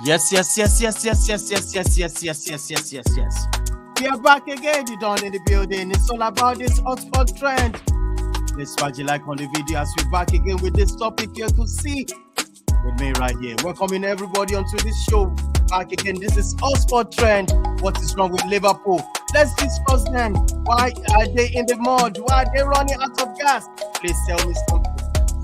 Yes. We are back again, the Dawn in the building. It's all about this hotspot trend. Let's watch you like on the video as we're back again with this topic here to see with me right here. Welcoming everybody onto this show. Back again, this is hotspot trend. What is wrong with Liverpool? Let's discuss them. Why are they in the mud? Why are they running out of gas? Please tell me something.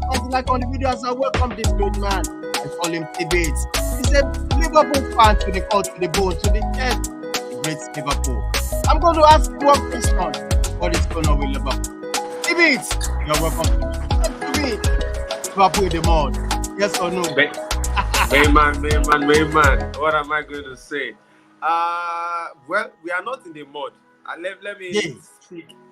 Watch you like on the video as I welcome this good man. I call him Debates. He's a Liverpool fan to the core, to the bone, to the chest. Great Liverpool. I'm going to ask you one question. What is going on with Liverpool? Debates, you're welcome to me. Liverpool in the mud. Yes or no? Man. What am I going to say? Well, we are not in the mud. Let me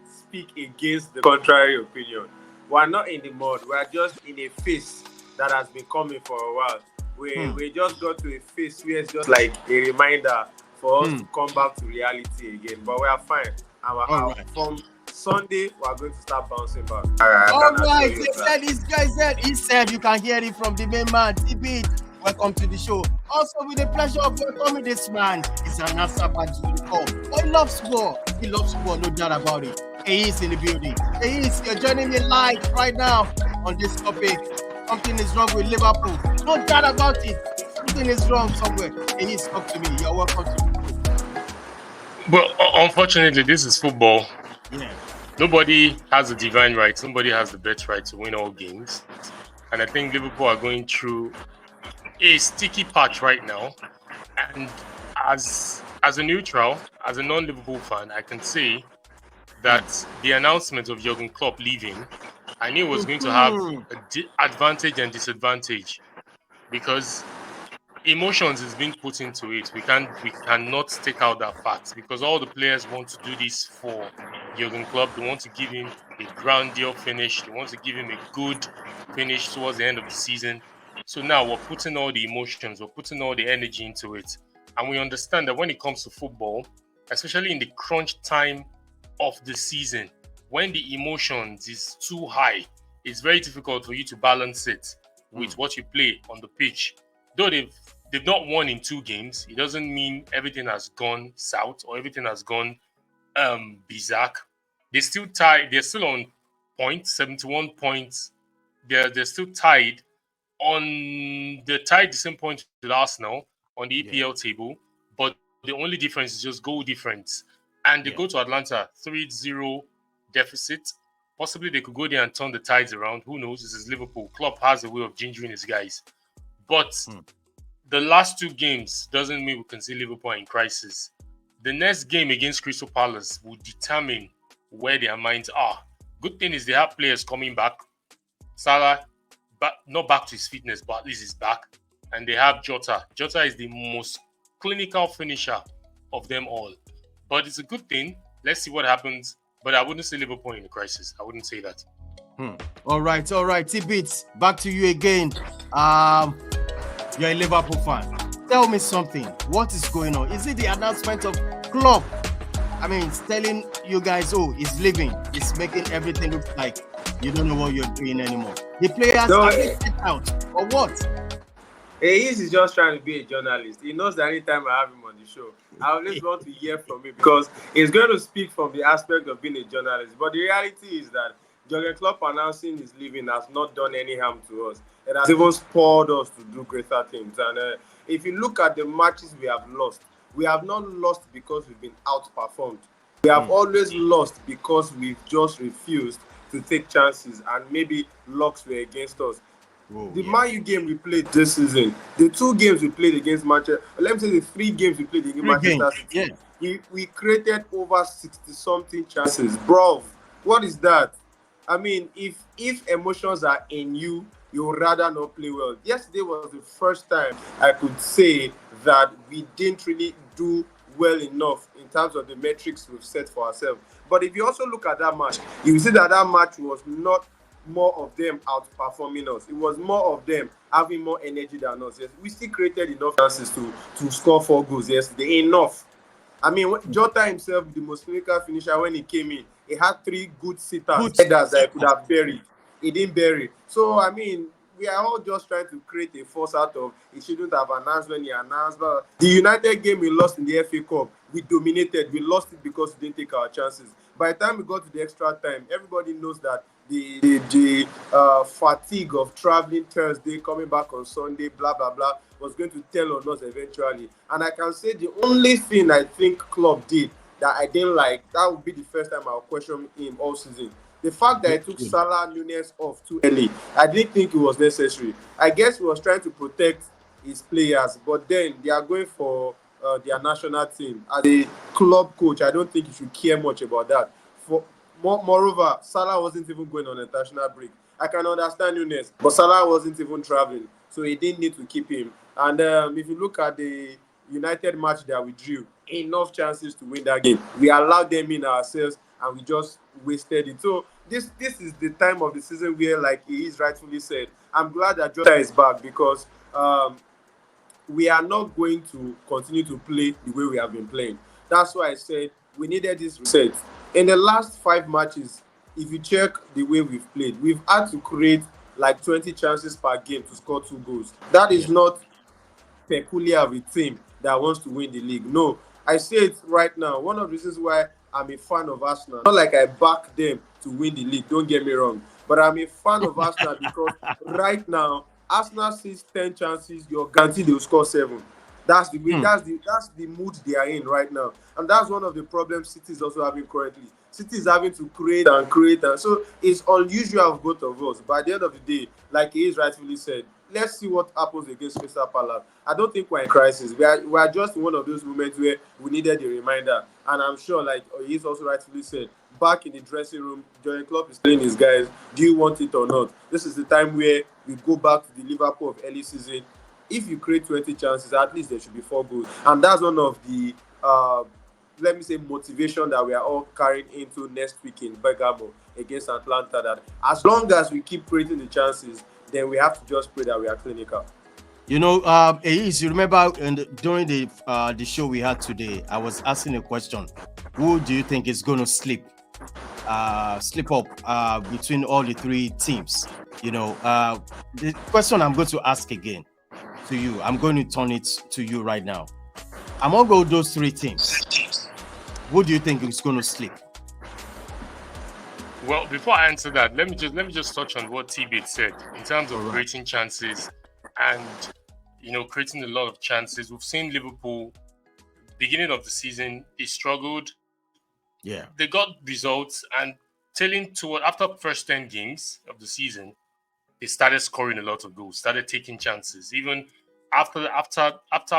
speak against the contrary opinion. We are not in the mud. We are just in a phase that has been coming for a while. We just got to a phase where it's just like a reminder for us to come back to reality again. But we are fine. From Sunday, we are going to start bouncing back. All right. He said you can hear it from the main man, Tibit. Welcome to the show. Also, with the pleasure of welcoming this man, he's an answer back to the call. Oh, he loves football. No doubt about it. He is in the building. You're joining me live right now on this topic. Something is wrong with Liverpool. No doubt about it. Something is wrong somewhere. Talk to me. You're welcome to the show. Well, unfortunately, this is football. Yeah. Nobody has a divine right. Somebody has the best right to win all games. And I think Liverpool are going through a sticky patch right now. And as a neutral, as a non-Liverpool fan, I can say that the announcement of Jurgen Klopp leaving, I knew it was going to have an advantage and disadvantage because emotions is being put into it. We cannot take out that fact because all the players want to do this for Jurgen Klopp. They want to give him a grandiose finish. They want to give him a good finish towards the end of the season. So now we're putting all the emotions, we're putting all the energy into it. And we understand that when it comes to football, especially in the crunch time of the season, when the emotions is too high, it's very difficult for you to balance it with what you play on the pitch. Though they've not won in 2 games, it doesn't mean everything has gone south or everything has gone berserk. They're still tied. They're still on points, 71 points. They're still tied the same point with Arsenal on the EPL table, but the only difference is just goal difference. And they go to Atlanta 3-0 deficit. Possibly they could go there and turn the tides around. Who knows? This is Liverpool. Klopp has a way of gingering his guys. But the last 2 games doesn't mean we can see Liverpool in crisis. The next game against Crystal Palace will determine where their minds are. Good thing is they have players coming back. Salah, not back to his fitness, but at least he's back. And they have Jota. Jota is the most clinical finisher of them all. But it's a good thing. Let's see what happens. But I wouldn't say Liverpool in a crisis. I wouldn't say that. All right. T-Bits, back to you again. You're a Liverpool fan. Tell me something. What is going on? Is it the announcement of Klopp? I mean, it's telling you guys, he's leaving. It's making everything look like you don't know what you're doing anymore. The players are getting out. Or what? He's just trying to be a journalist. He knows that anytime I have him on the show, I always want to hear from him because he's going to speak from the aspect of being a journalist. But the reality is that Jurgen Klopp announcing his leaving has not done any harm to us. It has even spurred us to do greater things. And if you look at the matches we have lost, we have not lost because we've been outperformed. We have always lost because we've just refused to take chances and maybe lucks were against us. The Man U game we played this season, the 2 games we played against Manchester, let me say the 3 games we played against Manchester City, we created over 60-something chances. Bro, what is that? I mean, if emotions are in you, you would rather not play well. Yesterday was the first time I could say that we didn't really do well enough in terms of the metrics we've set for ourselves. But if you also look at that match, you will see that match was not more of them outperforming us. It was more of them having more energy than us. Yes, we still created enough chances to score 4 goals yesterday. Enough. I mean, Jota himself, the most clinical finisher, when he came in, he had 3 good sitters, headers that he could have buried. He didn't bury. So, I mean, we are all just trying to create a force out of he shouldn't have announced when he announced. But the United game we lost in the FA Cup, we dominated. We lost it because we didn't take our chances. By the time we got to the extra time, everybody knows that the fatigue of traveling Thursday, coming back on Sunday, blah blah blah, was going to tell on us eventually. And I can say the only thing I think Klopp did that I didn't like, that would be the first time I'll question him all season. The fact that I took Salah Nunez off too early, I didn't think it was necessary. I guess he was trying to protect his players, but then they are going for their national team. As a club coach, I don't think you should care much about that. Moreover, Salah wasn't even going on a international break. I can understand Nunez, but Salah wasn't even traveling, so he didn't need to keep him. And if you look at the United match that we drew, enough chances to win that game. We allowed them in ourselves, and we just wasted it. So this is the time of the season where, like he is rightfully said, I'm glad that Jota is back because we are not going to continue to play the way we have been playing. That's why I said we needed this reset. In the last 5 matches, if you check the way we've played, we've had to create like 20 chances per game to score 2 goals. That is not peculiar of a team that wants to win the league. No, I say it right now. One of the reasons why I'm a fan of Arsenal, not like I back them to win the league, don't get me wrong, but I'm a fan of Arsenal because right now, Arsenal sees 10 chances, you're guaranteed they'll score 7. That's the way, that's the mood they are in right now. And that's one of the problems City is also having currently. City is having to create and create, and so it's unusual of both of us. By the end of the day, like he is rightfully said, let's see what happens against Crystal Palace. I don't think we're in crisis. We are just in one of those moments where we needed a reminder. And I'm sure, like he's also rightfully said, back in the dressing room, Jurgen Klopp is telling his guys, do you want it or not? This is the time where we go back to the Liverpool of early season. If you create 20 chances, at least there should be 4 goals. And that's one of the let me say motivation that we are all carrying into next week in Bergamo against Atlanta, that as long as we keep creating the chances, then we have to just pray that we are clinical. You know, Ace, you remember during the show we had today, I was asking a question: who do you think is going to slip up between all the 3 teams? You know, the question I'm going to ask again to you, I'm going to turn it to you right now. Among all those 3 teams, who do you think is going to slip? Well, before I answer that, let me just touch on what T-Bit said in terms of creating chances and creating a lot of chances. We've seen Liverpool beginning of the season, they struggled. Yeah, they got results, and after first 10 games of the season, they started scoring a lot of goals, started taking chances. Even after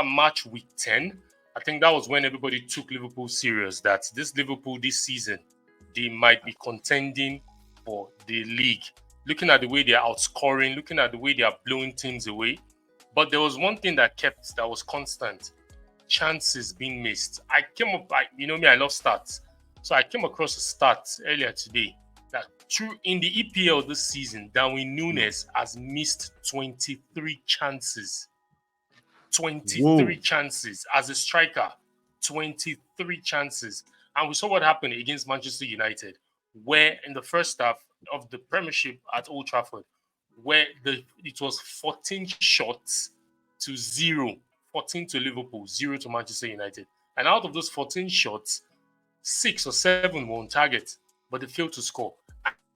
match week 10, I think that was when everybody took Liverpool serious, that this Liverpool this season, they might be contending for the league. Looking at the way they are outscoring, looking at the way they are blowing teams away. But there was one thing that was constant: chances being missed. I love stats. So I came across a stat earlier today that in the EPL this season, Darwin Núñez has missed 23 chances. 23 chances as a striker. 23 chances. And we saw what happened against Manchester United, where in the first half of the Premiership at Old Trafford, where it was 14 shots to 0. 14 to Liverpool, 0 to Manchester United. And out of those 14 shots, 6 or 7 were on target, but they failed to score.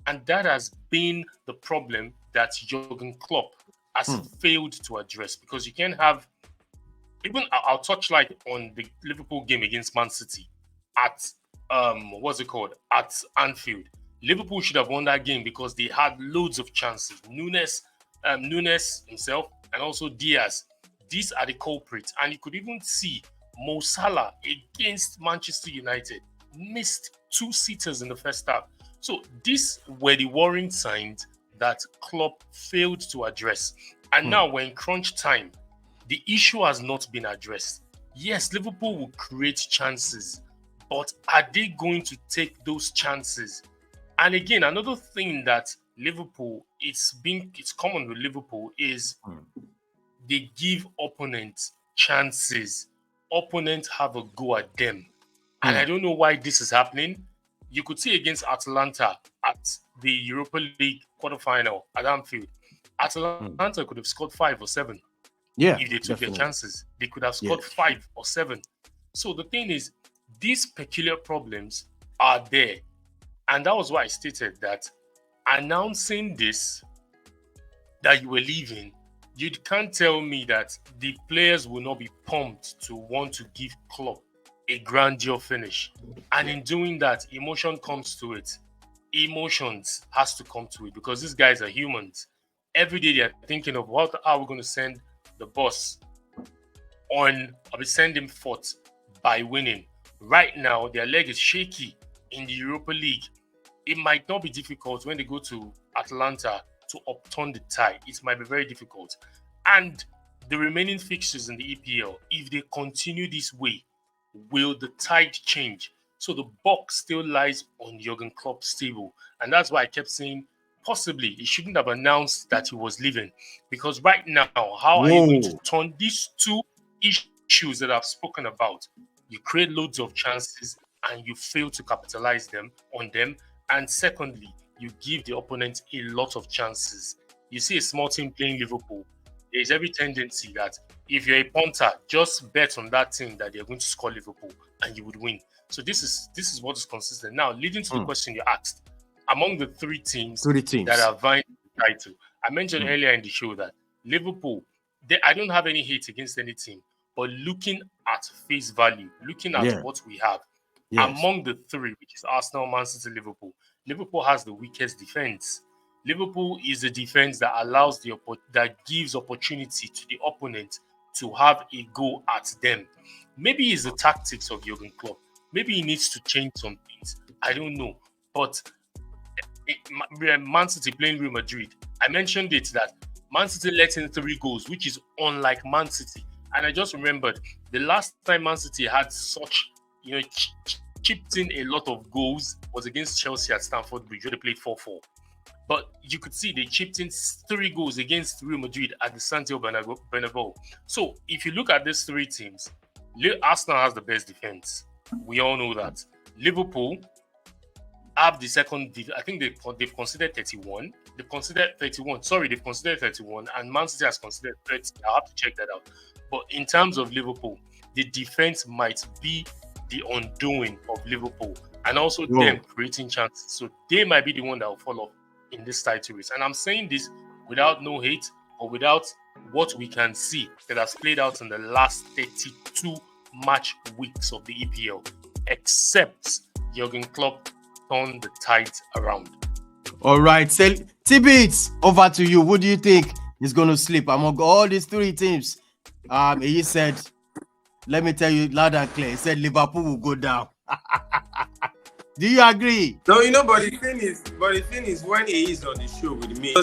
And that has been the problem that Jurgen Klopp has failed to address, because you can have, even I'll touch light on the Liverpool game against Man City at at Anfield. Liverpool should have won that game because they had loads of chances. Núñez himself, and also Diaz. These are the culprits. And you could even see Mo Salah against Manchester United missed 2 sitters in the first half. So these were the worrying signs that Klopp failed to address. And now we're in crunch time. The issue has not been addressed. Yes, Liverpool will create chances, but are they going to take those chances? And again, another thing that Liverpool, it's common with Liverpool, is they give opponents chances. Opponents have a go at them. And I don't know why this is happening. You could see against Atalanta at the Europa League quarterfinal at Anfield. Atalanta could have scored 5 or 7 Yeah, if they took their definitely. chances. They could have scored 5 or 7. So the thing is, these peculiar problems are there. And that was why I stated that announcing this, that you were leaving, you can't tell me that the players will not be pumped to want to give Klopp a grandeur finish. And in doing that, emotion comes to it. Emotions has to come to it because these guys are humans. Every day they are thinking of what are we going to send the boss on, or we send him forth by winning. Right now, their leg is shaky in the Europa League. It might not be difficult when they go to Atlanta to upturn the tie. It might be very difficult. And the remaining fixtures in the EPL, if they continue this way, will the tide change? So the buck still lies on Jurgen Klopp's table. And that's why I kept saying, possibly he shouldn't have announced that he was leaving. Because right now, how are you going to turn these two issues that I've spoken about? You create loads of chances and you fail to capitalize on them. And secondly, you give the opponent a lot of chances. You see a small team playing Liverpool, there's every tendency that if you're a punter, just bet on that team that they're going to score Liverpool and you would win. So this is what is consistent. Now, leading to the question you asked, among the three teams that are vying for the title, I mentioned earlier in the show that Liverpool, I don't have any hate against any team, but looking at face value, looking at what we have, among the three, which is Arsenal, Man City, Liverpool has the weakest defense. Liverpool is a defense that that gives opportunity to the opponent to have a go at them. Maybe it's the tactics of Jurgen Klopp. Maybe he needs to change some things. I don't know. But Man City playing Real Madrid, I mentioned it that Man City let in 3 goals, which is unlike Man City. And I just remembered the last time Man City had such, chipped in a lot of goals was against Chelsea at Stamford Bridge, where they played 4-4. But you could see they chipped in 3 goals against Real Madrid at the Santiago Bernabeu. So if you look at these 3 teams, Arsenal has the best defense. We all know that. Liverpool have the second. I think they've considered 31. They've considered 31. Sorry, they've considered 31, and Man City has considered 30. I'll have to check that out. But in terms of Liverpool, the defense might be the undoing of Liverpool, and also them creating chances. So they might be the one that will fall off in this title race. And I'm saying this without no hate or without what we can see that has played out in the last 32 match weeks of the EPL, except Jurgen Klopp turned the tides around. All right, so T-Beats, over to you. What do you think is going to slip among all these 3 teams? He said, let me tell you loud and clear, he said Liverpool will go down. Do you agree? No, but the thing is, when he is on the show with me,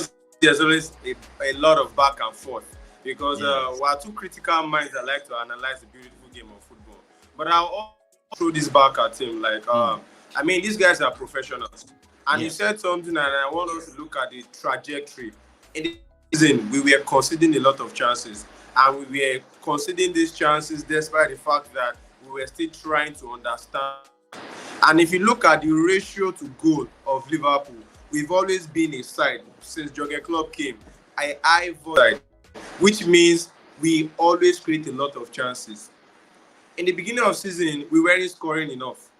there's always a lot of back and forth because we are 2 critical minds that like to analyze the beautiful game of football. But I'll also throw this back at him. I mean, these guys are professionals. And you said something, and I want us to look at the trajectory. In the season, we were conceding a lot of chances. And we were conceding these chances despite the fact that we were still trying to understand. And if you look at the ratio to goal of Liverpool, we've always been a side since Jurgen Klopp came, I vote, which means we always create a lot of chances. In the beginning of the season, we weren't scoring enough.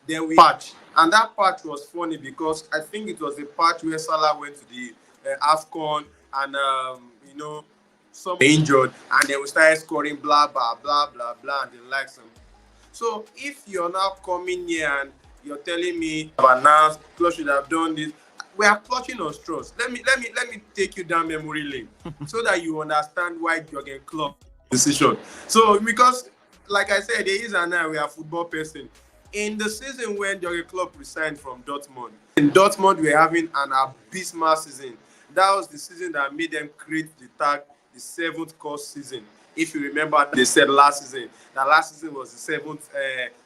Then we patch, and that patch was funny because I think it was the patch where Salah went to the AFCON and some injured, and then we started scoring blah blah blah blah blah and the likes. So if you're now coming here and you're telling me I've announced Klopp should have done this, we are clutching on straws. Let me take you down memory lane so that you understand why Jurgen Klopp decision. So because like I said, there is and now we are football person. In the season when Jurgen Klopp resigned from Dortmund, in Dortmund we were having an abysmal season. That was the season that made them create the tag, the 7th course season. If you remember, they said last season was the 7th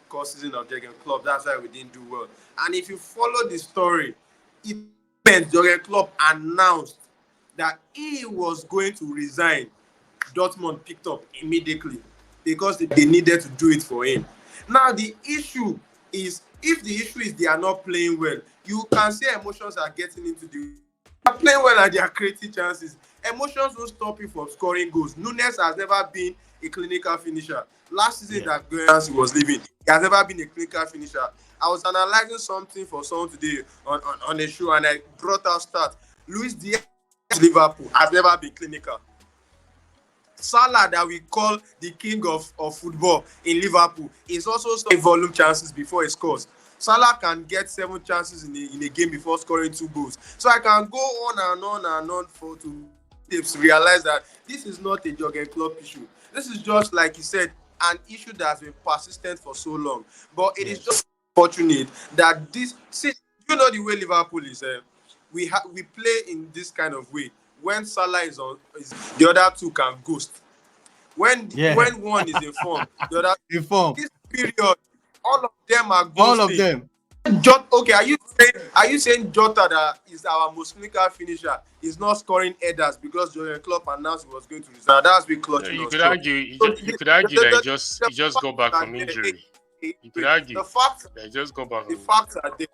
course season of Jurgen Klopp. That's why we didn't do well. And if you follow the story, it meant Jurgen Klopp announced that he was going to resign. Dortmund picked up immediately because they needed to do it for him. Now, the issue is, if the issue is they are not playing well, you can see emotions are getting into the... They are playing well and they are creating chances. Emotions won't stop you from scoring goals. Nunes has never been a clinical finisher. Last season that Goyans was leaving, he has never been a clinical finisher. I was analyzing something for someone today on a show, and I brought out stats. Luis Diaz Liverpool has never been clinical. Salah, that we call the king of football in Liverpool, is also scoring volume chances before he scores. Salah can get 7 chances in a game before scoring 2 goals. So I can go on and on and on for to realize that this is not a Jurgen Klopp issue. This is just, like you said, an issue that has been persistent for so long. But it is just fortunate that this. See, you know the way Liverpool is. We play in this kind of way. When Salah is on, the other two can ghost. When one is informed, the other Inform. this period, all of them are ghosting. All of them. Okay, are you saying Jota, that is our most clinical finisher, is not scoring headers because Jurgen Klopp announced he was going to resign? That's been clutching You us. could argue. You could argue that he just got back from injury. You could argue the facts that he just got back. the facts are there.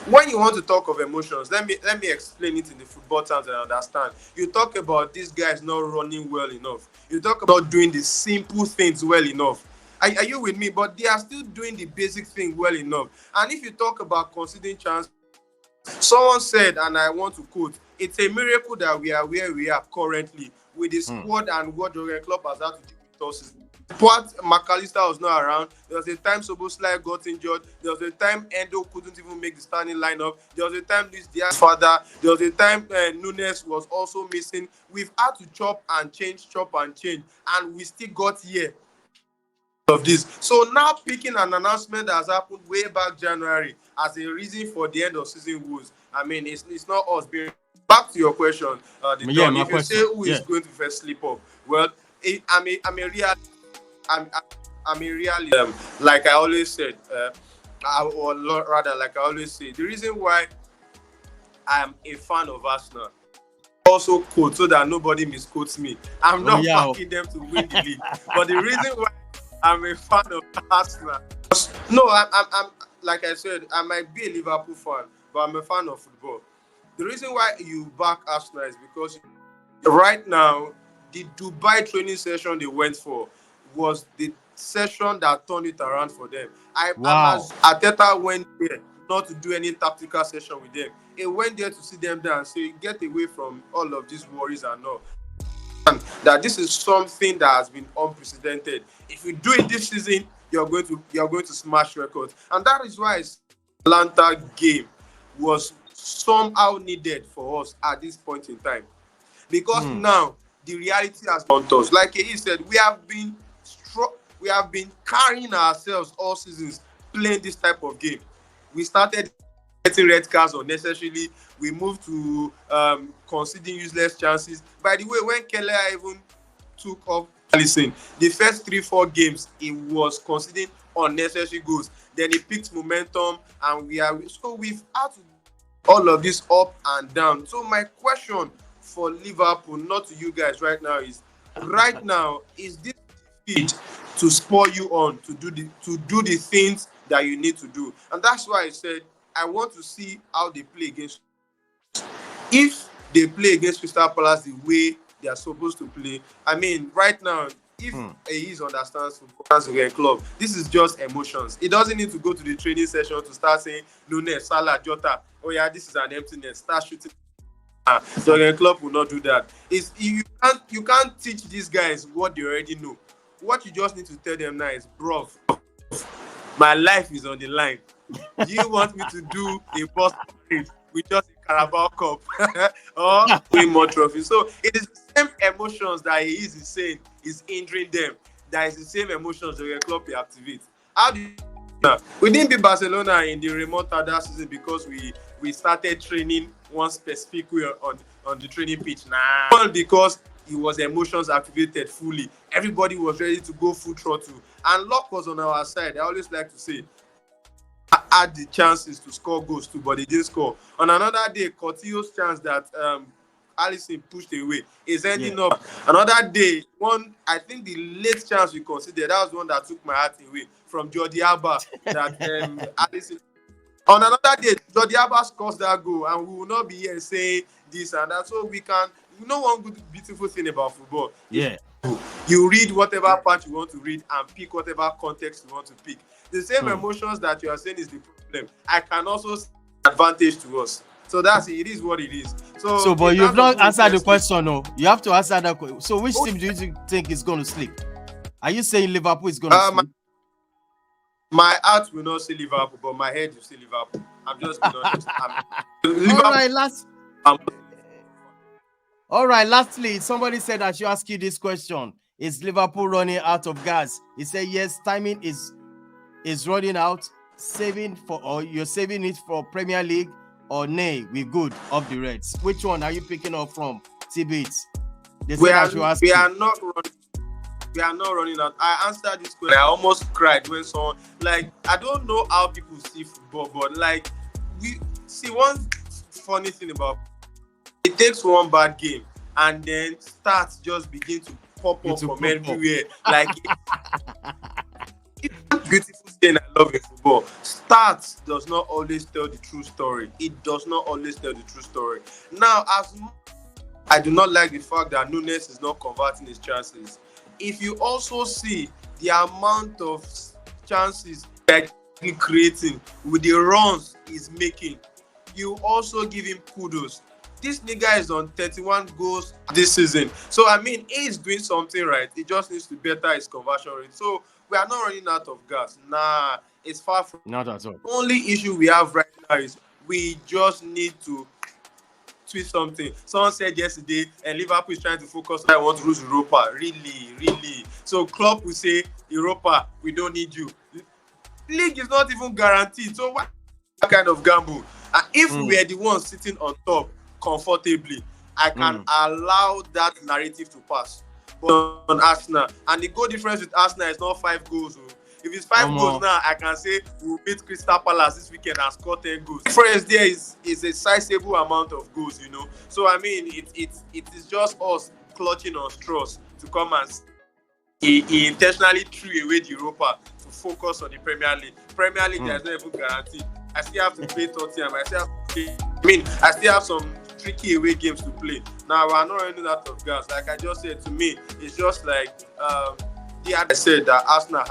When you want to talk of emotions, let me explain it in the football terms and understand. You talk about these guys not running well enough. You talk about doing the simple things well enough. Are you with me? But they are still doing the basic thing well enough. And if you talk about conceding chance, someone said, and I want to quote, "It's a miracle that we are where we are currently with the squad and what Jurgen Klopp has had to do with us." What McAllister was not around. There was a time Soboslai got injured. There was a time Endo couldn't even make the starting lineup. There was a time Luis Diaz's father. There was a time Nunes was also missing. We've had to chop and change, and we still got here of this. So now picking an announcement that has happened way back January as a reason for the end of season woes, I mean, it's not us being. Back to your question, if you say who is going to first slip up, well, I'm a real. I'm a reality. Like I always said, or rather, like I always say, the reason why I am a fan of Arsenal, also quote so that nobody misquotes me. I'm not backing them to win the league, but the reason why I'm a fan of Arsenal, no, I'm like I said, I might be a Liverpool fan, but I'm a fan of football. The reason why you back Arsenal is because right now, the Dubai training session they went for was the session that turned it around for them. Arteta went there not to do any tactical session with them. He went there to see them there and say, get away from all of these worries and all. And that this is something that has been unprecedented. If you do it this season, you're going to smash records. And that is why Atlanta game was somehow needed for us at this point in time. Because now the reality has gone to us. Like he said, we have been carrying ourselves all seasons playing this type of game. We started getting red cards unnecessarily. We moved to conceding useless chances. By the way, when Keller even took up Alisson, the first 3-4 games he was conceding unnecessary goals. Then he picked momentum, and we've had to all of this up and down. So my question for Liverpool, not to you guys right now, is this defeat to spur you on to do the things that you need to do? And that's why I said I want to see how they play against. If they play against Crystal Palace the way they are supposed to play, I mean, right now, if he understands football as a club, this is just emotions. He doesn't need to go to the training session to start saying, Nunes, Salah, Jota, oh yeah, this is an emptiness. Start shooting. Jurgen Klopp will not do that. You can't teach these guys what they already know. What you just need to tell them now is, bro, my life is on the line. Do you want me to do a boss with just a Carabao Cup or win more trophies? So it is the same emotions that he is saying is injuring them. That is the same emotions Jurgen Klopp activates. How do you we didn't beat Barcelona in the remontada season because we started training one specific way on the training pitch. Because it was emotions activated fully. Everybody was ready to go full throttle. And luck was on our side. I always like to say, had the chances to score goals too, but they didn't score. On another day, Coutinho's chance that Alisson pushed away is ending up. Another day, I think the late chance we considered, that was one that took my heart away from Jordi Alba. That Alisson. On another day, Jordi Alba scores that goal, and we will not be here saying this and that. So we can you know one good, beautiful thing about football. Yeah. You read whatever part you want to read and pick whatever context you want to pick. The same emotions that you are saying is the problem. I can also see advantage to us. So that's it. It is what it is. So, but you've not answered the question, no. You have to answer that question. So, which team do you think is going to sleep? Are you saying Liverpool is going to sleep? My heart will not say Liverpool, but my head will say Liverpool. I'm just being honest. All right, lastly, somebody said I should ask you this question. Is Liverpool running out of gas? He said yes, timing is running out. You're saving it for Premier League, or nay, we're good off the Reds. Which one are you picking up from? T-Beats. We are not running out. I answered this question. I almost cried when someone, like, I don't know how people see football, but like, we see one funny thing about it, takes one bad game and then stats just begin to pop up from everywhere. Like, it's a beautiful thing I love in football. Stats does not always tell the true story. It does not always tell the true story. Now, as I do not like the fact that Nunes is not converting his chances. If you also see the amount of chances that he's creating with the runs he's making, you also give him kudos. This nigga is on 31 goals this season. So, I mean, he's doing something right. He just needs to better his conversion rate. So, we are not running out of gas. Nah, it's far from. Not at all. The only issue we have right now is we just need to tweet something. Someone said yesterday, and Liverpool is trying to focus on I want to lose Europa. Really. So, Klopp will say, Europa, we don't need you. League is not even guaranteed. So, what kind of gamble? And if we are the ones sitting on top comfortably, I can allow that narrative to pass. But on Arsenal, and the goal difference with Arsenal is not 5 goals. If it's 5 goals now, I can say we'll beat Crystal Palace this weekend and score 10 goals. The difference there is a sizable amount of goals, you know. So I mean, it is just us clutching on straws to come and he intentionally threw away the Europa to focus on the Premier League. Premier League, there's no even guarantee. I still have to play Tottenham. I still have some tricky away games to play. Now, we're not running out of gas. Like I just said, to me, it's just like I said that Arsenal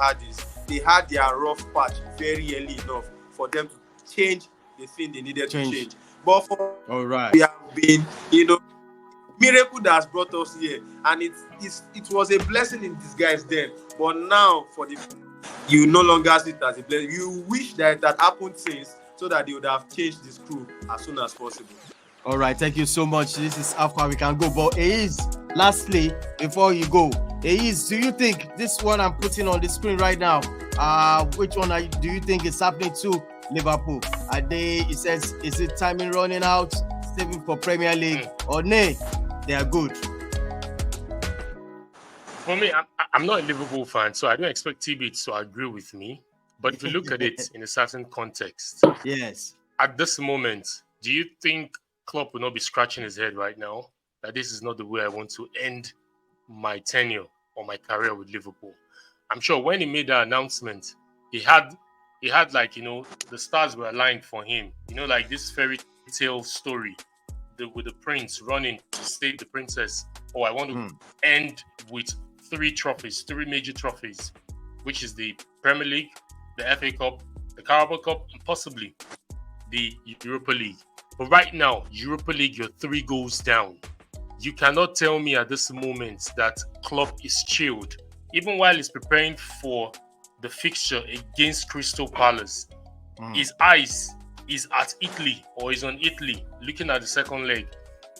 they had their rough patch very early enough for them to change the thing they needed to change. But for we have been, miracle that has brought us here, and it was a blessing in disguise then. But now, you no longer see it as a blessing. You wish that happened since, so that they would have changed this crew as soon as possible. All right, thank you so much. This is how far we can go. But lastly, before you go, do you think this one I'm putting on the screen right now, which one do you think is happening to Liverpool? It says, is it timing running out, saving for Premier League, or nay, they are good? For me, I'm not a Liverpool fan, so I don't expect T-Beats to agree with me. But if you look at it in a certain context, yes, at this moment, do you think Klopp will not be scratching his head right now that this is not the way I want to end my tenure or my career with Liverpool? I'm sure when he made that announcement, he had like, the stars were aligned for him. Like this fairy tale story with the prince running to save the princess. Oh, I want to end with 3 major trophies, which is the Premier League, the FA Cup, the Carabao Cup, and possibly the Europa League. But right now, Europa League, you're 3 goals down. You cannot tell me at this moment that Klopp is chilled. Even while he's preparing for the fixture against Crystal Palace, his eyes is at Italy, or is on Italy, looking at the second leg,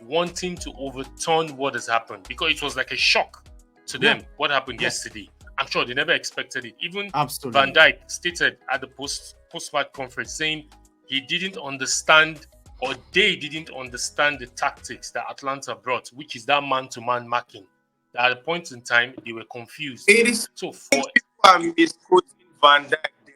wanting to overturn what has happened, because it was like a shock to them what happened yesterday. I'm sure they never expected it. Even Van Dijk stated at the post-match conference saying he didn't understand, or they didn't understand, the tactics that Atlanta brought, which is that man-to-man marking. That at a point in time, they were confused. People are misquoting Van Dijk there.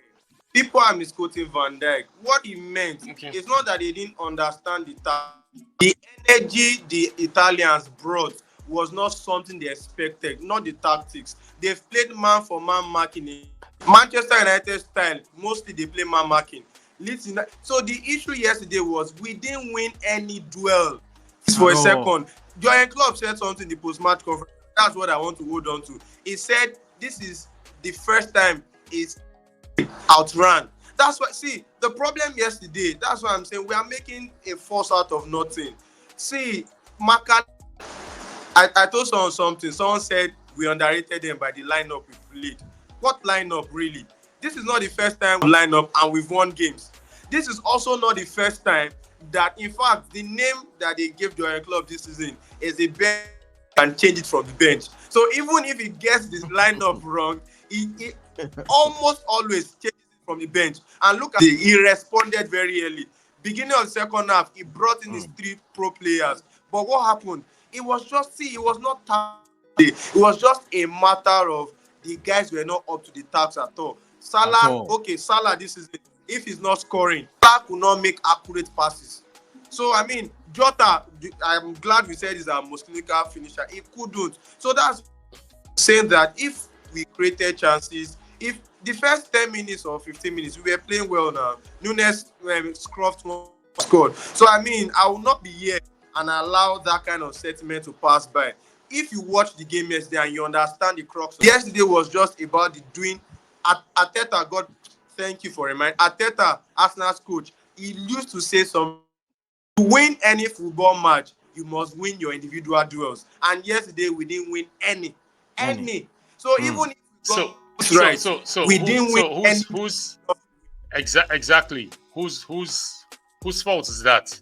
People are misquoting Van Dijk. What he meant is not that they didn't understand the tactics. The energy the Italians brought was not something they expected, not the tactics. They've played man-for-man marking. Manchester United style, mostly they play man marking. So the issue yesterday was we didn't win any duel for a second. Jurgen Klopp said something in the post-match conference. That's what I want to hold on to. He said this is the first time he's outrun. That's what. See, the problem yesterday. That's what I'm saying. We are making a force out of nothing. See, Maka. I told someone something. Someone said we underrated them by the lineup we played. What lineup, really? This is not the first time we line up and we've won games. This is also not the first time that, in fact, the name that they gave Jurgen Klopp this season is a bench and change it from the bench. So even if he gets this lineup wrong, he almost always changes it from the bench. And look at it, he responded very early. Beginning of the second half, he brought in his 3 pro players. But what happened? It was just, see, it was not time. It was just a matter of the guys were not up to the task at all. Salah, okay, Salah this is it. If he's not scoring, Salah could not make accurate passes. So, I mean, Jota, I'm glad we said he's our most clinical finisher. He couldn't. So that's saying that if we created chances, if the first 10 minutes or 15 minutes, we were playing well now. Nunes, Scruffed scored. So, I mean, I will not be here and allow that kind of sentiment to pass by. If you watch the game yesterday and you understand the crux of yesterday was just about the doing. Arteta, God, thank you for reminding. Arteta, Arsenal's coach, he used to say something. To win any football match, you must win your individual duels. And yesterday, we didn't win any. So even if we got we didn't win any. Exactly? Whose fault is that?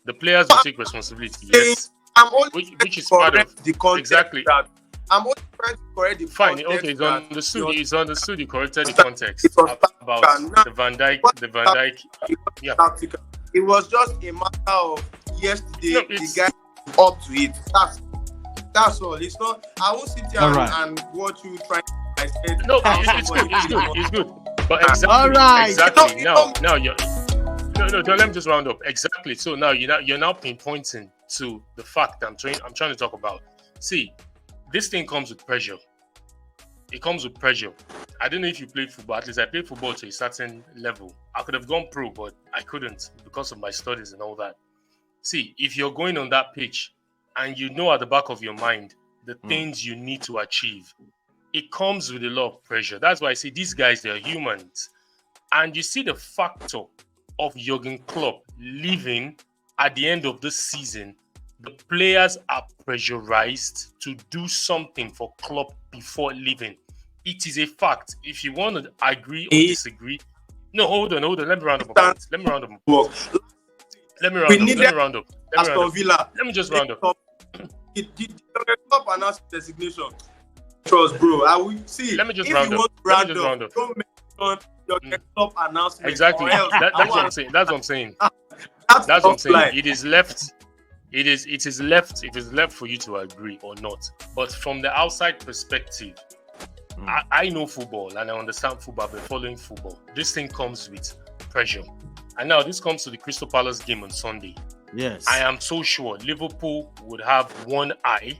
The players will take responsibility. Yes. I'm only which is part of the context. Exactly. That I'm only trying to correct the context. Fine. Okay. It's understood. You corrected the context about the Van Dijk. Yeah. It was just a matter of yesterday. No, the guy up to it. That's all. It's not. I won't sit here and watch you try. No, it's good. But exactly. Now you're. No, let me just round up. Exactly. So now you're now pinpointing to the fact I'm trying to talk about. See, this thing comes with pressure. It comes with pressure. I don't know if you played football. At least I played football to a certain level. I could have gone pro, but I couldn't because of my studies and all that. See, if you're going on that pitch and you know at the back of your mind the things you need to achieve, it comes with a lot of pressure. That's why I say these guys, they're humans. And you see the factor of Jurgen Klopp leaving at the end of this season. The players are pressurized to do something for Klopp before leaving. It is a fact. If you want to agree or disagree, no, hold on. Let me round up. Let me round up. Let me just round up. The Klopp announced designation. Trust, bro. I will see. Let me just round up. Don't mention Jurgen Klopp announcement. Exactly. That's what I'm saying. That's what I'm saying. It is left. It is left for you to agree or not. But from the outside perspective, I know football and I understand football. I've been following football. This thing comes with pressure. And now this comes to the Crystal Palace game on Sunday. Yes. I am so sure Liverpool would have one eye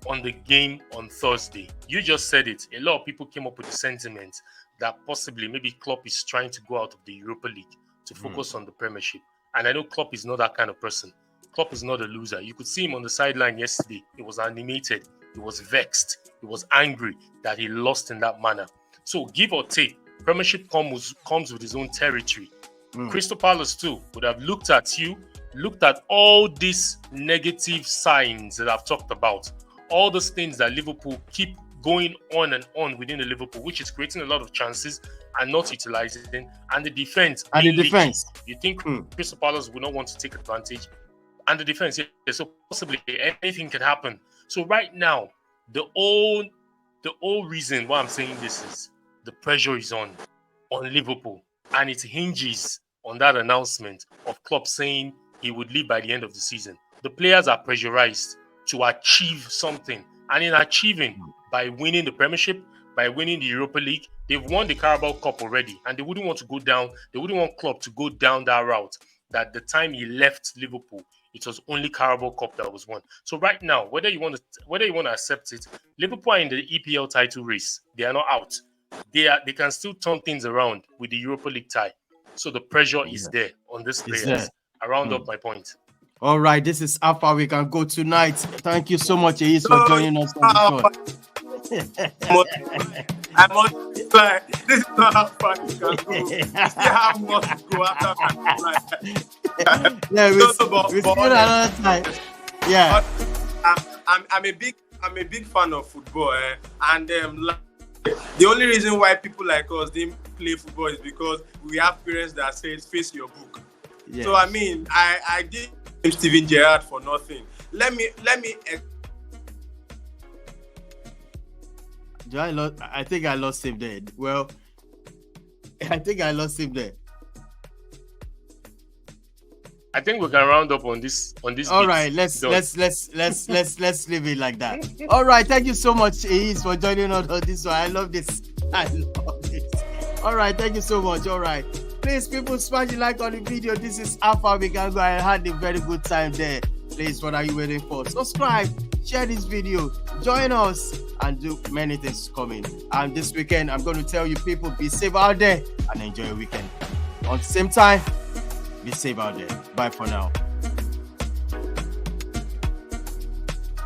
on the game on Thursday. You just said it. A lot of people came up with the sentiment that possibly maybe Klopp is trying to go out of the Europa League to focus on the Premiership. And I know Klopp is not that kind of person. Klopp is not a loser. You could see him on the sideline yesterday. He was animated. He was vexed. He was angry that he lost in that manner. So give or take, Premiership comes with his own territory. Crystal Palace too would have looked at all these negative signs that I've talked about, all those things that Liverpool keep going on and on within the Liverpool, which is creating a lot of chances and not utilizing, and the defense. You think Crystal Palace would not want to take advantage? And the defense, so possibly anything can happen. So right now, the whole reason why I'm saying this is the pressure is on Liverpool, and it hinges on that announcement of Klopp saying he would leave by the end of the season. The players are pressurized to achieve something, and in achieving, by winning the Premiership, by winning the Europa League, they've won the Carabao Cup already, and they wouldn't want to go down. They wouldn't want Klopp to go down that route. That the time he left Liverpool, it was only Carabao Cup that was won. So right now, whether you want to accept it, Liverpool are in the EPL title race. They are not out. They can still turn things around with the Europa League tie. So the pressure is there on this players. I round up my point. All right, this is how far we can go tonight. Thank you so much, Ace, for joining us on the show. I must fly. This is not how far you can go. You still have more to go after that. Yeah, we still another time. Yeah. I'm a big fan of football, and the only reason why people like us didn't play football is because we have parents that say face your book. Yes. So I mean, I did Steven Gerrard for nothing. Let me. I think I lost him there. Well, I think I lost him there. I think we can round up on this. All right, let's leave it like that. All right, thank you so much, Ace, for joining us on this one. I love this. All right, thank you so much. All right, please, people, smash the like on the video. This is how far we can go. I had a very good time there. Please, what are you waiting for? Subscribe, share this video, join us, and do many things coming. And this weekend, I'm going to tell you, people, be safe out there and enjoy your weekend. On the same time, be safe out there. Bye for now.